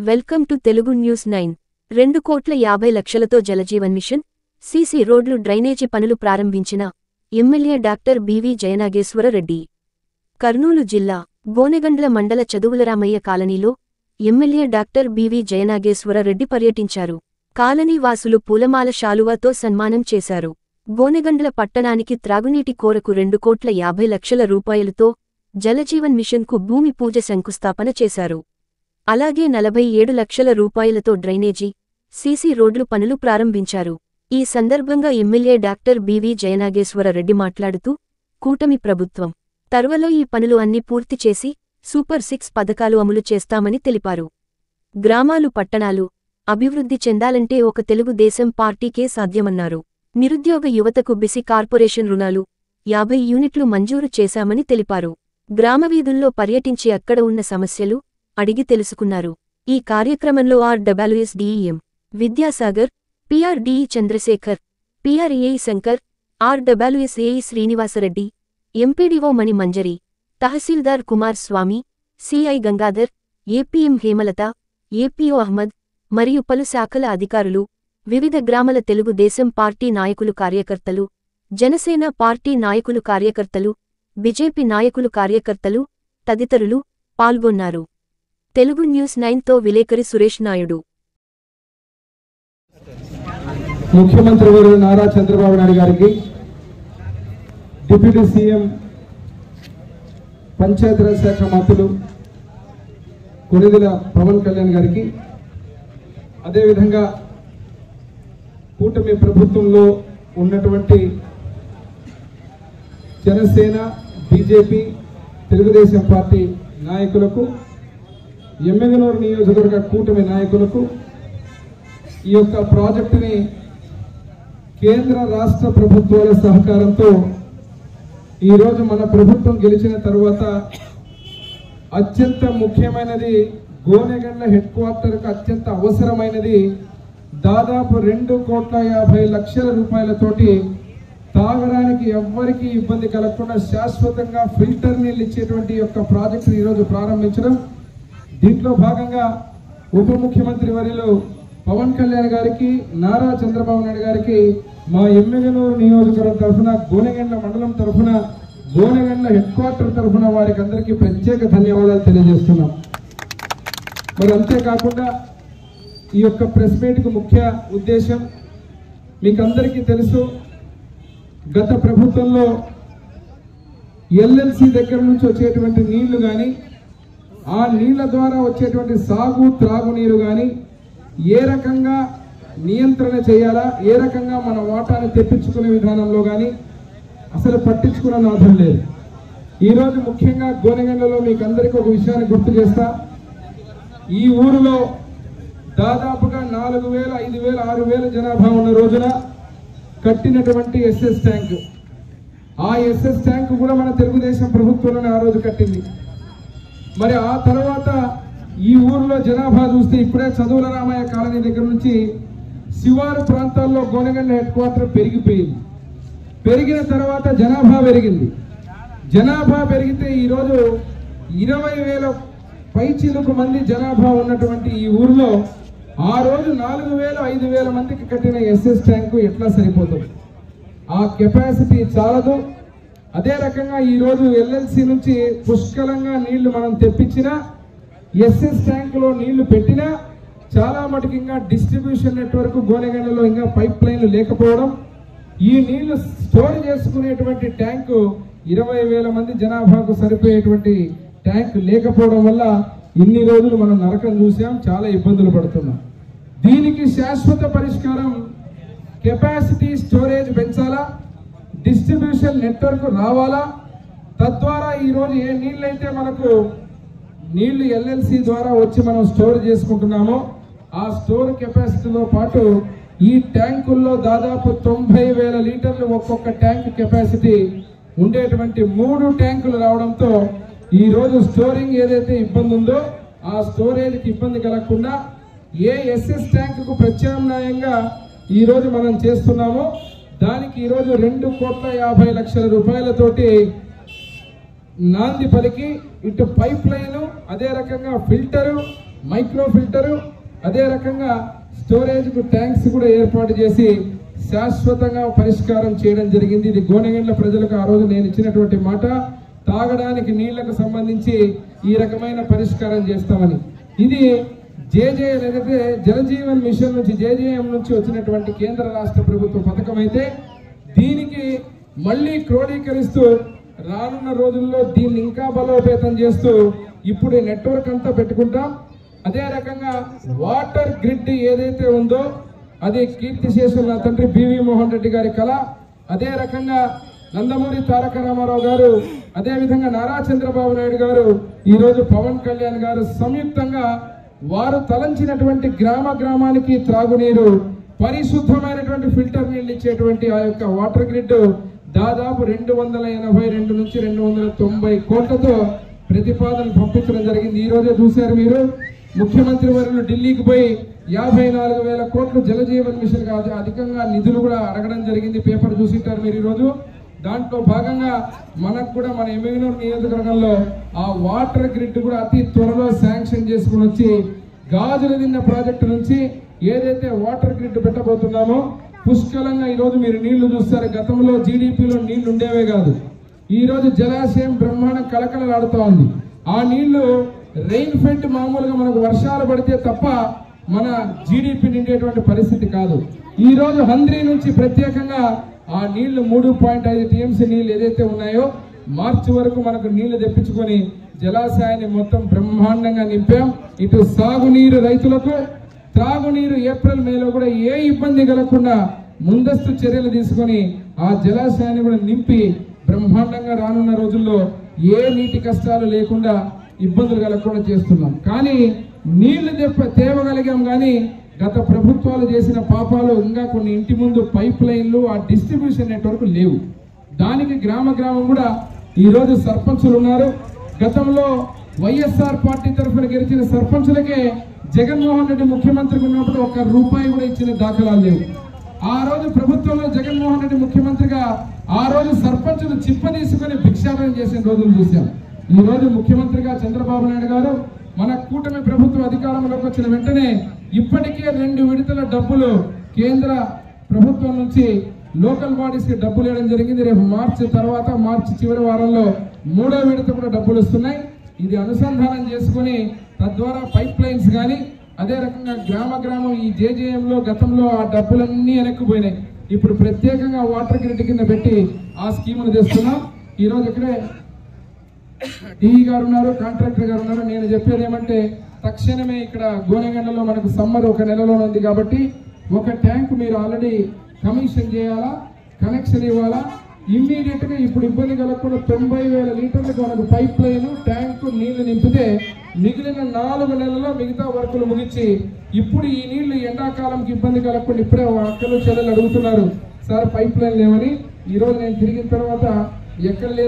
Welcome to Telugu news 9. 2,50,00,000తో Jal Jeevan mission, CC రోడ్లు drainage పనులు ప్రారంభించిన MLA doctor BV Jayanageswara Reddy. Kurnool జిల్లా గోనెగండ్ల మండల చదువులరామయ్య కాలనీలో ఎమ్మెల్యే డాక్టర్ బివి జయనాగేశ్వరరెడ్డి పర్యటించారు. కాలనీ వాసులు పూలమాల శాలువాతో సన్మానం చేశారు. గోనెగండ్ల పట్టణానికి త్రాగునీటి కోరకు 2,50,00,000 రూపాయలతో జలజీవన్ మిషన్కు భూమి పూజ శంకుస్థాపన చేశారు. అలాగే 47 లక్షల రూపాయలతో డ్రైనేజీ, సీసీ రోడ్లు పనులు ప్రారంభించారు. ఈ సందర్భంగా ఎమ్మెల్యే డాక్టర్ బివి జయనాగేశ్వరరెడ్డి మాట్లాడుతూ, కూటమి ప్రభుత్వం తర్వలో ఈ పనులు అన్ని పూర్తి చేసి సూపర్ 6 పథకాలు అమలు చేస్తామని తెలిపారు. గ్రామాలు పట్టణాలు అభివృద్ధి చెందాలంటే ఒక తెలుగుదేశం పార్టీకే సాధ్యమన్నారు. నిరుద్యోగ యువతకు బీసీ కార్పొరేషన్ రుణాలు 50 యూనిట్లు మంజూరు చేశామని తెలిపారు. గ్రామవీధుల్లో పర్యటించి అక్కడ ఉన్న సమస్యలు అడిగి తెలుసుకున్నారు. ఈ కార్యక్రమంలో RWS DM Vidyasagar, PR DE Chandrasekhar, PR AE Shankar, RWS AE Srinivasa Reddy, MPDO Mani Manjari, తహసీల్దార్ Kumar Swamy, CI Gangadhar, APM Hemalatha, APO Ahmed మరియు పలు శాఖల అధికారులు, వివిధ గ్రామాల తెలుగుదేశం పార్టీ నాయకులు కార్యకర్తలు, జనసేన పార్టీ నాయకులు కార్యకర్తలు, బీజేపీ నాయకులు కార్యకర్తలు తదితరులు పాల్గొన్నారు. తెలుగు న్యూస్ 9తో విలేకరి సురేష్ నాయుడు. ముఖ్యమంత్రి వర్యులు నారా చంద్రబాబు నాయుడు గారికి, డిప్యూటీ సీఎం పంచాయతీరాజ్ శాఖ మంత్రులు కొణిదెల పవన్ కళ్యాణ్ గారికి, అదేవిధంగా కూటమి ప్రభుత్వంలో ఉన్నటువంటి జనసేన, బీజేపీ, తెలుగుదేశం పార్టీ నాయకులకు, ఎమ్మెగనూరు నియోజకవర్గ కూటమి నాయకులకు ఈ యొక్క ప్రాజెక్టుని కేంద్ర రాష్ట్ర ప్రభుత్వాల సహకారంతో ఈరోజు మన ప్రభుత్వం గెలిచిన తర్వాత అత్యంత ముఖ్యమైనది, గోనెగండ్ల హెడ్ క్వార్టర్కు అత్యంత అవసరమైనది దాదాపు 2,50,00,000 రూపాయలతోటి తాగడానికి ఎవ్వరికి ఇబ్బంది కలగకుండా శాశ్వతంగా ఫిల్టర్ నీళ్ళు ఇచ్చేటువంటి యొక్క ప్రాజెక్టు ఈరోజు ప్రారంభించడం. దీంట్లో భాగంగా ఉప ముఖ్యమంత్రి వర్యులు పవన్ కళ్యాణ్ గారికి, నారా చంద్రబాబు నాయుడు గారికి మా ఎమ్మెగనూరు నియోజకవర్గం తరఫున, గోనెగండ్ల మండలం తరఫున, గోనెగండ్ల హెడ్ క్వార్టర్ తరఫున వారికి అందరికీ ప్రత్యేక ధన్యవాదాలు తెలియజేస్తున్నాం. మరి అంతేకాకుండా ఈ యొక్క ప్రెస్ మీట్కు ముఖ్య ఉద్దేశం, మీకు అందరికీ తెలుసు, గత ప్రభుత్వంలో ఎల్ఎల్సి దగ్గర నుంచి వచ్చేటువంటి నీళ్లు కానీ, ఆ నీళ్ల ద్వారా వచ్చేటువంటి సాగు త్రాగునీరు కానీ ఏ రకంగా నియంత్రణ చేయాలా, ఏ రకంగా మన వాటాను తెప్పించుకునే విధానంలో కానీ అసలు పట్టించుకున్న నాథం లేదు. ఈరోజు ముఖ్యంగా గోనెగండ్లలో మీకు అందరికీ ఒక విషయాన్ని గుర్తు చేస్తా. ఈ ఊరిలో దాదాపుగా 4,000, 5,000, 6,000 జనాభా ఉన్న రోజున కట్టినటువంటి ఎస్ఎస్ ట్యాంక్, ఆ ఎస్ఎస్ ట్యాంక్ కూడా మన తెలుగుదేశం ప్రభుత్వంలోనే ఆ రోజు కట్టింది. మరి ఆ తర్వాత ఈ ఊరిలో జనాభా చూస్తే ఇప్పుడే చదువులరామయ్య కాలనీ దగ్గర నుంచి శివారు ప్రాంతాల్లో గోనెగండ్ల హెడ్ క్వార్టర్ పెరిగిపోయింది. పెరిగిన తర్వాత జనాభా పెరిగింది. జనాభా పెరిగితే ఈరోజు 20,000 పైచిలుకు మంది జనాభా ఉన్నటువంటి ఈ ఊరిలో ఆ రోజు 4,000, 5,000 మందికి కట్టిన ఎస్ఎస్ ట్యాంకు ఎట్లా సరిపోతుంది? ఆ కెపాసిటీ చాలదు. అదే రకంగా ఈరోజు ఎల్ఎల్సి నుంచి పుష్కలంగా నీళ్లు మనం తెప్పించినా, ఎస్ఎస్ ట్యాంకులో నీళ్లు పెట్టినా చాలా మటుకు ఇంకా డిస్ట్రిబ్యూషన్ నెట్వర్క్ గోనెగండ్లలో ఇంకా పైప్ లైన్లు లేకపోవడం, ఈ నీళ్లు స్టోర్ చేసుకునేటువంటి ట్యాంకు 20,000 మంది జనాభాకు సరిపోయేటువంటి ట్యాంక్ లేకపోవడం వల్ల ఇన్ని రోజులు మనం నరకం చూసాం, చాలా ఇబ్బందులు పడుతున్నాం. దీనికి శాశ్వత పరిష్కారం కెపాసిటీ స్టోరేజ్ పెంచాలా, డిస్ట్రిబ్యూషన్ నెట్వర్క్ రావాలా. తద్వారా ఈరోజు ఏ నీళ్ళైతే మనకు నీళ్లు ఎల్ఎల్సి ద్వారా వచ్చి మనం స్టోర్ చేసుకుంటున్నామో ఆ స్టోర్ కెపాసిటీతో పాటు ఈ ట్యాంకుల్లో దాదాపు 90,000 లీటర్లు ఒక్కొక్క ట్యాంక్ కెపాసిటీ ఉండేటువంటి 3 ట్యాంకులు రావడంతో ఈరోజు స్టోరింగ్ ఏదైతే ఇబ్బంది ఉందో ఆ స్టోరేజ్కి ఇబ్బంది కలగకుండా ఏ ఎస్ఎస్ ట్యాంకుకు ప్రత్యామ్నాయంగా ఈరోజు మనం చేస్తున్నామో దానికి ఈరోజు 2,50,00,000 రూపాయలతోటి నాంది పలికి ఇటు పైప్ లైన్, అదే రకంగా ఫిల్టరు, మైక్రో ఫిల్టరు, అదే రకంగా స్టోరేజ్ కు ట్యాంక్స్ కూడా ఏర్పాటు చేసి శాశ్వతంగా పరిష్కారం చేయడం జరిగింది. ఇది గోనెగండ్ల ప్రజలకు ఆ రోజు నేను ఇచ్చినటువంటి మాట. తాగడానికి నీళ్లకు సంబంధించి ఈ రకమైన పరిష్కారం చేస్తామని. ఇది జేజేఎం ఏదైతే జలజీవన్ మిషన్ నుంచి జేజేఎం నుంచి వచ్చినటువంటి కేంద్ర రాష్ట్ర ప్రభుత్వ పథకం అయితే దీనికి మళ్ళీ క్రోడీకరిస్తూ రానున్న రోజుల్లో దీన్ని ఇంకా బలోపేతం చేస్తూ ఇప్పుడు నెట్వర్క్ అంతా పెట్టుకుంటాం. అదే రకంగా వాటర్ గ్రిడ్ ఏదైతే ఉందో అది కీర్తిశేషులు నా తండ్రి బివి మోహన్ రెడ్డి గారి కళ. అదే రకంగా నందమూరి తారక రామారావు గారు, అదే విధంగా నారా చంద్రబాబు నాయుడు గారు, ఈరోజు పవన్ కళ్యాణ్ గారు సంయుక్తంగా వారు తలంచినటువంటి గ్రామానికి త్రాగునీరు, పరిశుద్ధమైనటువంటి ఫిల్టర్ నీళ్ళు ఇచ్చేటువంటి ఆ యొక్క వాటర్ గ్రిడ్ దాదాపు 282 నుంచి 290 కోట్లతో ప్రతిపాదన పంపించడం జరిగింది. ఈ రోజే చూశారు మీరు, ముఖ్యమంత్రి వర్యులు ఢిల్లీకి పోయి 54,000 కోట్లు జలజీవన్ మిషన్ కాదు అధికంగా నిధులు కూడా అడగడం జరిగింది. పేపర్ చూసింటారు మీరు ఈరోజు. దాంట్లో భాగంగా మనకు కూడా మన ఎమ్మెగనూరు నియోజకవర్గంలో ఆ వాటర్ గ్రిడ్ కూడా అతి త్వరలో శాంక్షన్ చేసుకుని వచ్చి గాజుల దిన్న ప్రాజెక్టు నుంచి ఏదైతే వాటర్ గ్రిడ్ పెట్టబోతున్నామో పుష్కలంగా ఈరోజు మీరు నీళ్లు చూస్తారు. గతంలో జీడిపిలో నీళ్లు ఉండేవే కాదు, ఈ రోజు జలాశయం బ్రహ్మాండం కలకలలాడుతూ ఉంది. ఆ నీళ్లు రెయిన్ ఫెడ్ మామూలుగా మనకు వర్షాలు పడితే తప్ప మన జీడిపి నిండేటువంటి పరిస్థితి కాదు. ఈ రోజు హంద్రీ నుంచి ప్రత్యేకంగా ఆ నీళ్లు 3.5 టీఎంసీ నీళ్లు ఏదైతే ఉన్నాయో మార్చి వరకు మనకు నీళ్లు తెప్పించుకొని జలాశయాన్ని మొత్తం బ్రహ్మాండంగా నింపాం. ఇటు సాగునీరు రైతులకు, త్రాగునీరు ఏప్రిల్ మేలో కూడా ఏ ఇబ్బంది కలగకుండా ముందస్తు చర్యలు తీసుకొని ఆ జలాశయాన్ని కూడా నింపి బ్రహ్మాండంగా రానున్న రోజుల్లో ఏ నీటి కష్టాలు లేకుండా ఇబ్బందులు కలగకుండా చేస్తున్నాం. కానీ నీళ్లు తేవగలిగాం, కానీ గత ప్రభుత్వాలు చేసిన పాపాలు ఇంకా కొన్ని ఇంటి ముందు పైప్ లైన్లు, ఆ డిస్ట్రిబ్యూషన్ నెట్వర్క్ లేవు. దానికి గ్రామం కూడా ఈరోజు సర్పంచులు ఉన్నారు. గతంలో వైఎస్ఆర్ పార్టీ తరఫున గెలిచిన సర్పంచులకే జగన్మోహన్ రెడ్డి ముఖ్యమంత్రిగా ఉన్నప్పుడు ₹1 కూడా ఇచ్చిన దాఖలాలు లేవు. ఆ రోజు ప్రభుత్వంలో జగన్మోహన్ రెడ్డి ముఖ్యమంత్రిగా ఆ రోజు సర్పంచులు చిప్ప తీసుకుని భిక్షాటన చేసిన రోజులు చూశాం. ఈ రోజు ముఖ్యమంత్రిగా చంద్రబాబు నాయుడు గారు మన కూటమి ప్రభుత్వం అధికారంలోకి వచ్చిన వెంటనే ఇప్పటికే 2 విడతల డబ్బులు కేంద్ర ప్రభుత్వం నుంచి లోకల్ బాడీస్ కి డబ్బులు ఇవ్వడం జరిగింది. రేపు మార్చి తర్వాత మార్చి చివరి వారంలో 3వ విడత కూడా డబ్బులు వస్తున్నాయి. ఇది అనుసంధానం చేసుకుని తద్వారా పైప్ లైన్స్ కానీ, అదే రకంగా గ్రామం ఈ జేజేఎంలో గతంలో ఆ డబ్బులన్నీ వెనక్కిపోయినాయి. ఇప్పుడు ప్రత్యేకంగా వాటర్ గ్రిడ్ కింద పెట్టి ఆ స్కీమును తెస్తున్నాం. ఈరోజు ఇక్కడే టీఈ గారు ఉన్నారు, కాంట్రాక్టర్ గారు ఉన్నారు. నేను చెప్పేది ఏమంటే తక్షణమే ఇక్కడ గోనెగండలో మనకు సమ్మర్ 1 నెలలో ఉంది కాబట్టి ఒక ట్యాంక్ మీరు ఆల్రెడీ కమిషన్ చేయాలా, కనెక్షన్ ఇవ్వాలా. ఇమ్మీడియట్ గా ఇప్పుడు ఇబ్బంది కలగకుండా 90,000 లీటర్లకు మనకు పైప్ లైన్ ట్యాంకు నీళ్లు నింపితే మిగిలిన 4 నెలల్లో మిగతా వర్కులు ముగించి ఇప్పుడు ఈ నీళ్లు ఎండాకాలంకి ఇబ్బంది కలగకుండా ఇప్పుడే అక్కలు చెల్లెలు అడుగుతున్నారు సార్ పైప్ లైన్ లేవని. ఈ రోజు నేను తిరిగిన తర్వాత ఎక్కడ లేదు